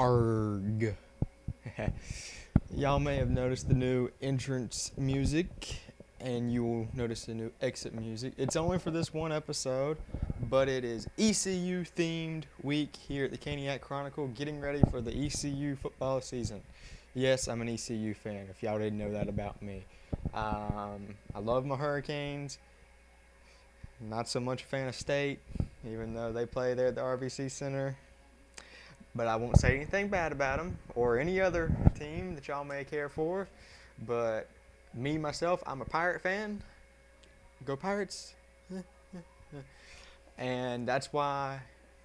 Arg. Y'all may have noticed the new entrance music, and you will notice the new exit music. It's only for this one episode, but it is ECU themed week here at the Caniac Chronicle, getting ready for the ECU football season. Yes, I'm an ECU fan, if y'all didn't know that about me. I love my Hurricanes. Not so much a fan of State, even though they play there at the RBC Center. But I won't say anything bad about them or any other team that y'all may care for. But me, myself, I'm a Pirate fan. Go Pirates. And that's why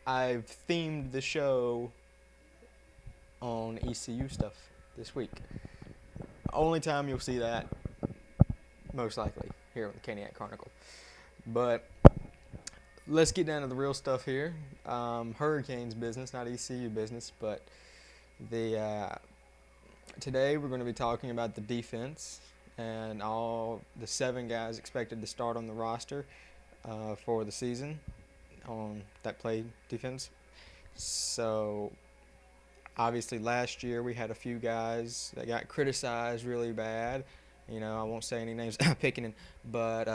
I've themed the show on ECU stuff this week. Only time you'll see that, most likely, here on the Caniac Chronicle. But let's get down to the real stuff here. Hurricanes business, not ECU business, but today we're going to be talking about the defense and all the 7 guys expected to start on the roster for the season that play defense. So obviously last year we had a few guys that got criticized really bad. I won't say any names picking, but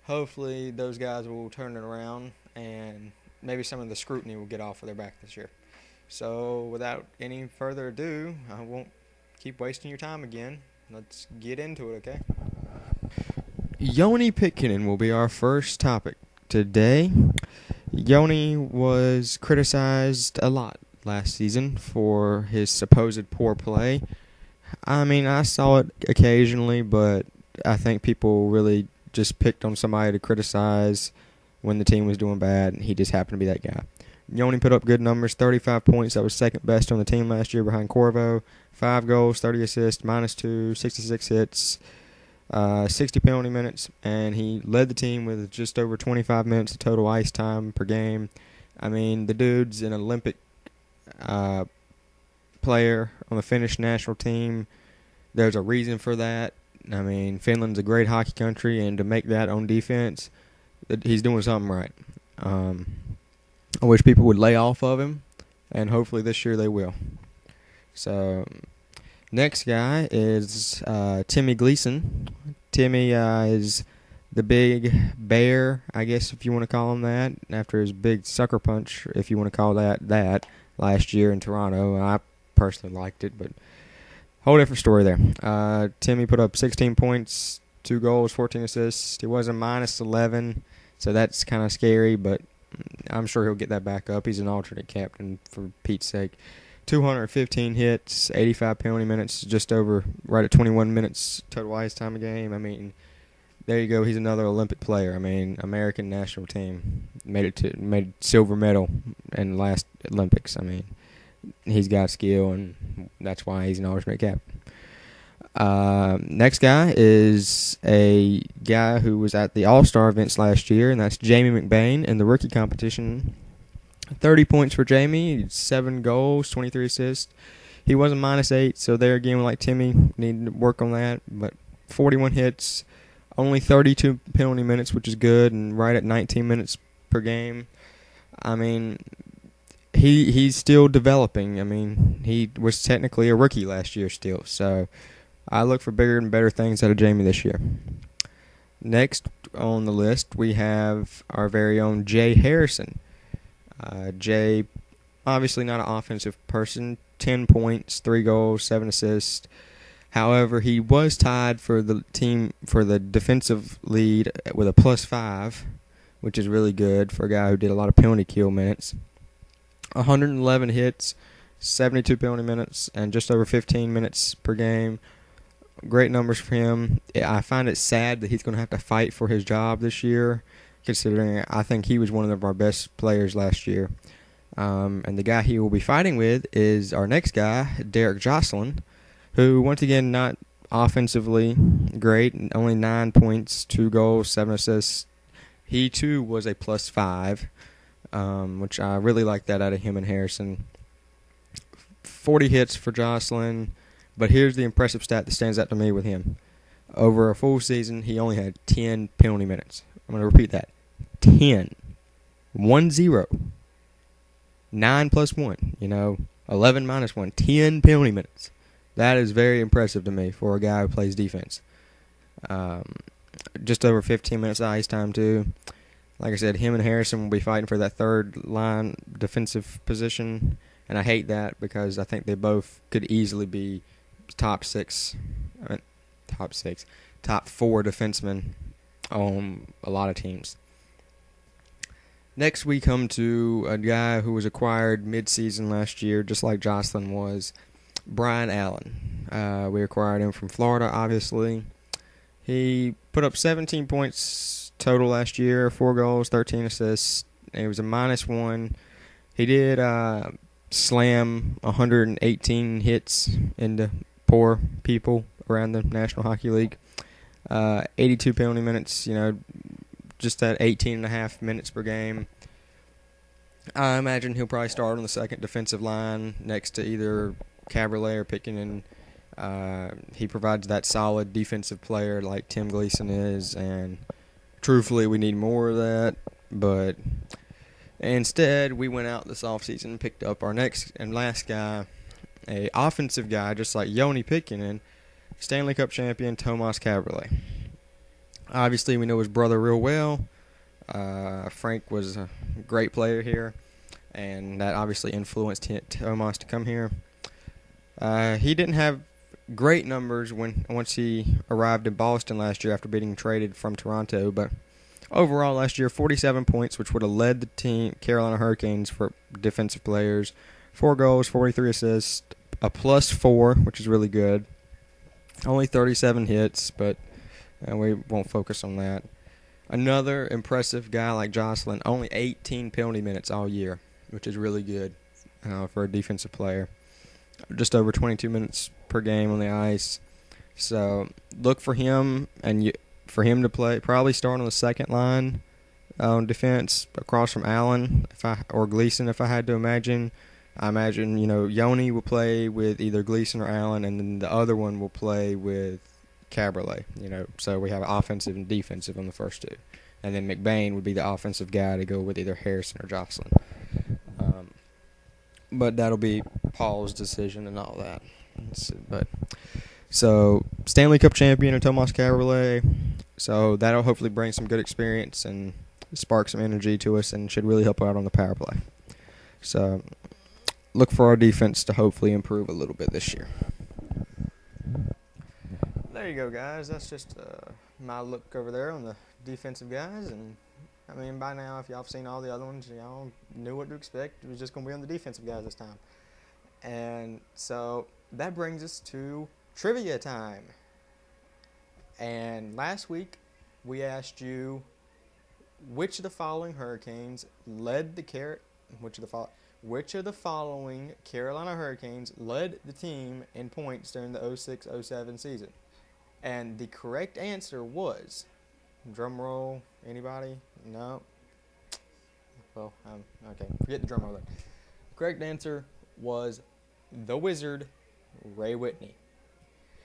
hopefully those guys will turn it around and maybe some of the scrutiny will get off of their back this year. So without any further ado, I won't keep wasting your time again. Let's get into it, okay? Yoni Pitkinen will be our first topic today. Yoni was criticized a lot last season for his supposed poor play. I mean, I saw it occasionally, but I think people really just picked on somebody to criticize when the team was doing bad, and he just happened to be that guy. Yoni put up good numbers, 35 points. That was second best on the team last year behind Corvo. 5 goals, 30 assists, -2, 66 hits, 60 penalty minutes, and he led the team with just over 25 minutes of total ice time per game. I mean, the dude's an Olympic player on the Finnish national team. There's a reason for that. I mean, Finland's a great hockey country, and to make that on defense, he's doing something right. I wish people would lay off of him, and hopefully this year they will. So, next guy is Timmy Gleason. Timmy is the big bear, I guess if you want to call him that, after his big sucker punch, if you want to call that last year in Toronto. I personally liked it, but whole different story there. Timmy put up 16 points, 2 goals, 14 assists. He was a -11, so that's kind of scary, but I'm sure he'll get that back up. He's an alternate captain, for Pete's sake. 215 hits, 85 penalty minutes, just over right at 21 minutes total ice time a game. I mean, there you go. He's another Olympic player. I mean, American national team made silver medal in the last Olympics. I mean, he's got skill, and that's why he's an alternate captain. Next guy is a guy who was at the All-Star events last year, and that's Jamie McBain in the rookie competition. 30 points for Jamie, 7 goals, 23 assists. He was a -8, so there again, like Timmy, need to work on that. But 41 hits, only 32 penalty minutes, which is good, and right at 19 minutes per game. I mean, he's still developing. I mean, he was technically a rookie last year still, so I look for bigger and better things out of Jamie this year. Next on the list, we have our very own Jay Harrison. Jay, obviously not an offensive person, 10 points, 3 goals, 7 assists. However, he was tied for the team for the defensive lead with a +5, which is really good for a guy who did a lot of penalty kill minutes. 111 hits, 72 penalty minutes, and just over 15 minutes per game. Great numbers for him. I find it sad that he's going to have to fight for his job this year, considering I think he was one of our best players last year. And the guy he will be fighting with is our next guy, Derek Jocelyn, who, once again, not offensively great, only 9 points, 2 goals, 7 assists. He, too, was a +5, which I really like that out of him and Harrison. 40 hits for Jocelyn, but here's the impressive stat that stands out to me with him. Over a full season, he only had 10 penalty minutes. I'm going to repeat that. 10. 1-0. 9 plus 1, 11 minus 1, 10 penalty minutes. That is very impressive to me for a guy who plays defense. Just over 15 minutes of ice time, too. Like I said, him and Harrison will be fighting for that third line defensive position, and I hate that because I think they both could easily be top four defensemen on a lot of teams. Next, we come to a guy who was acquired mid-season last year, just like Jocelyn was, Brian Allen. We acquired him from Florida, obviously. He put up 17 points total last year, 4 goals, 13 assists. It was a -1. He did slam 118 hits into poor people around the National Hockey League. 82 penalty minutes, just at 18.5 minutes per game. I imagine he'll probably start on the second defensive line next to either Caberlet or Pickin. He provides that solid defensive player like Tim Gleason is, and truthfully, we need more of that. But instead, we went out this offseason and picked up our next and last guy, a offensive guy just like Joni Pickin, Stanley Cup champion Tomas Caberlet. Obviously, we know his brother real well. Frank was a great player here, and that obviously influenced Tomas to come here. He didn't have great numbers once he arrived in Boston last year after being traded from Toronto, but overall last year, 47 points, which would have led the team, Carolina Hurricanes, for defensive players. 4 goals, 43 assists, a +4, which is really good. Only 37 hits, but we won't focus on that. Another impressive guy like Jocelyn, only 18 penalty minutes all year, which is really good for a defensive player. Just over 22 minutes per game on the ice. So look for him for him to probably start on the second line on defense across from Allen or Gleason if I had to imagine. I imagine, Joni will play with either Gleason or Allen, and then the other one will play with Caberlet. So we have offensive and defensive on the first two. And then McBain would be the offensive guy to go with either Harrison or Jocelyn. But that'll be Paul's decision and all that. So Stanley Cup champion Tomas Caberlet. So that'll hopefully bring some good experience and spark some energy to us and should really help out on the power play. So look for our defense to hopefully improve a little bit this year. There you go, guys. That's just my look over there on the defensive guys. And, by now, if y'all have seen all the other ones, y'all knew what to expect. It was just going to be on the defensive guys this time. And so that brings us to trivia time. And last week, we asked you which of the following Hurricanes led the Which of the following Carolina Hurricanes led the team in points during the 06-07 season? And the correct answer was, drum roll, anybody? No? Well, okay, forget the drum roll then. Correct answer was the Wizard, Ray Whitney.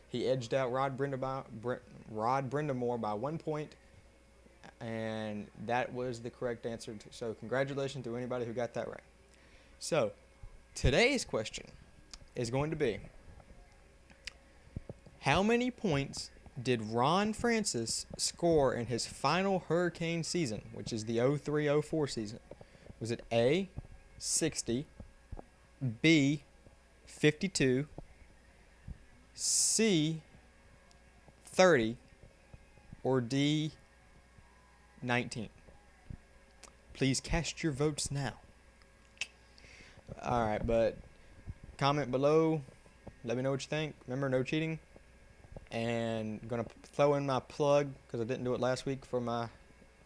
He edged out Rod Brindamore by 1 point, and that was the correct answer. So congratulations to anybody who got that right. So, today's question is going to be, how many points did Ron Francis score in his final Hurricane season, which is the 03-04 season? Was it A, 60, B, 52, C, 30, or D, 19? Please cast your votes now. All right, but comment below. Let me know what you think. Remember, no cheating. And I'm going to throw in my plug, because I didn't do it last week, for my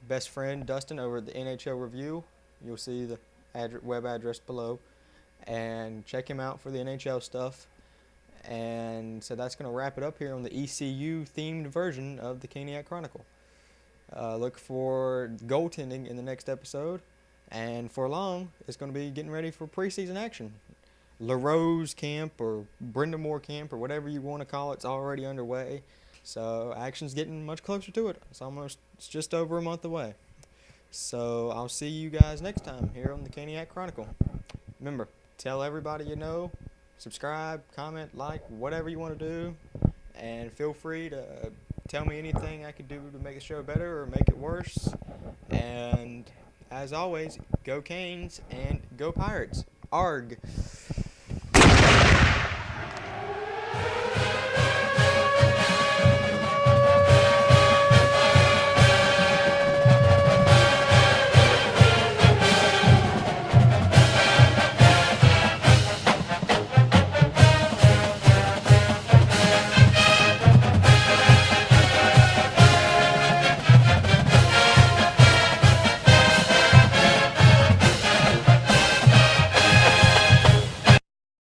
best friend, Dustin, over at the NHL Review. You'll see the web address below. And check him out for the NHL stuff. And so that's going to wrap it up here on the ECU-themed version of the Caniac Chronicle. Look for goaltending in the next episode. And for long, it's going to be getting ready for preseason action. LaRose camp or Brindamore camp or whatever you want to call it's already underway. So action's getting much closer to it. It's just over a month away. So I'll see you guys next time here on the Caniac Chronicle. Remember, tell everybody you know, subscribe, comment, like, whatever you want to do, and feel free to tell me anything I could do to make the show better or make it worse. And as always, go Canes and go Pirates. Arg!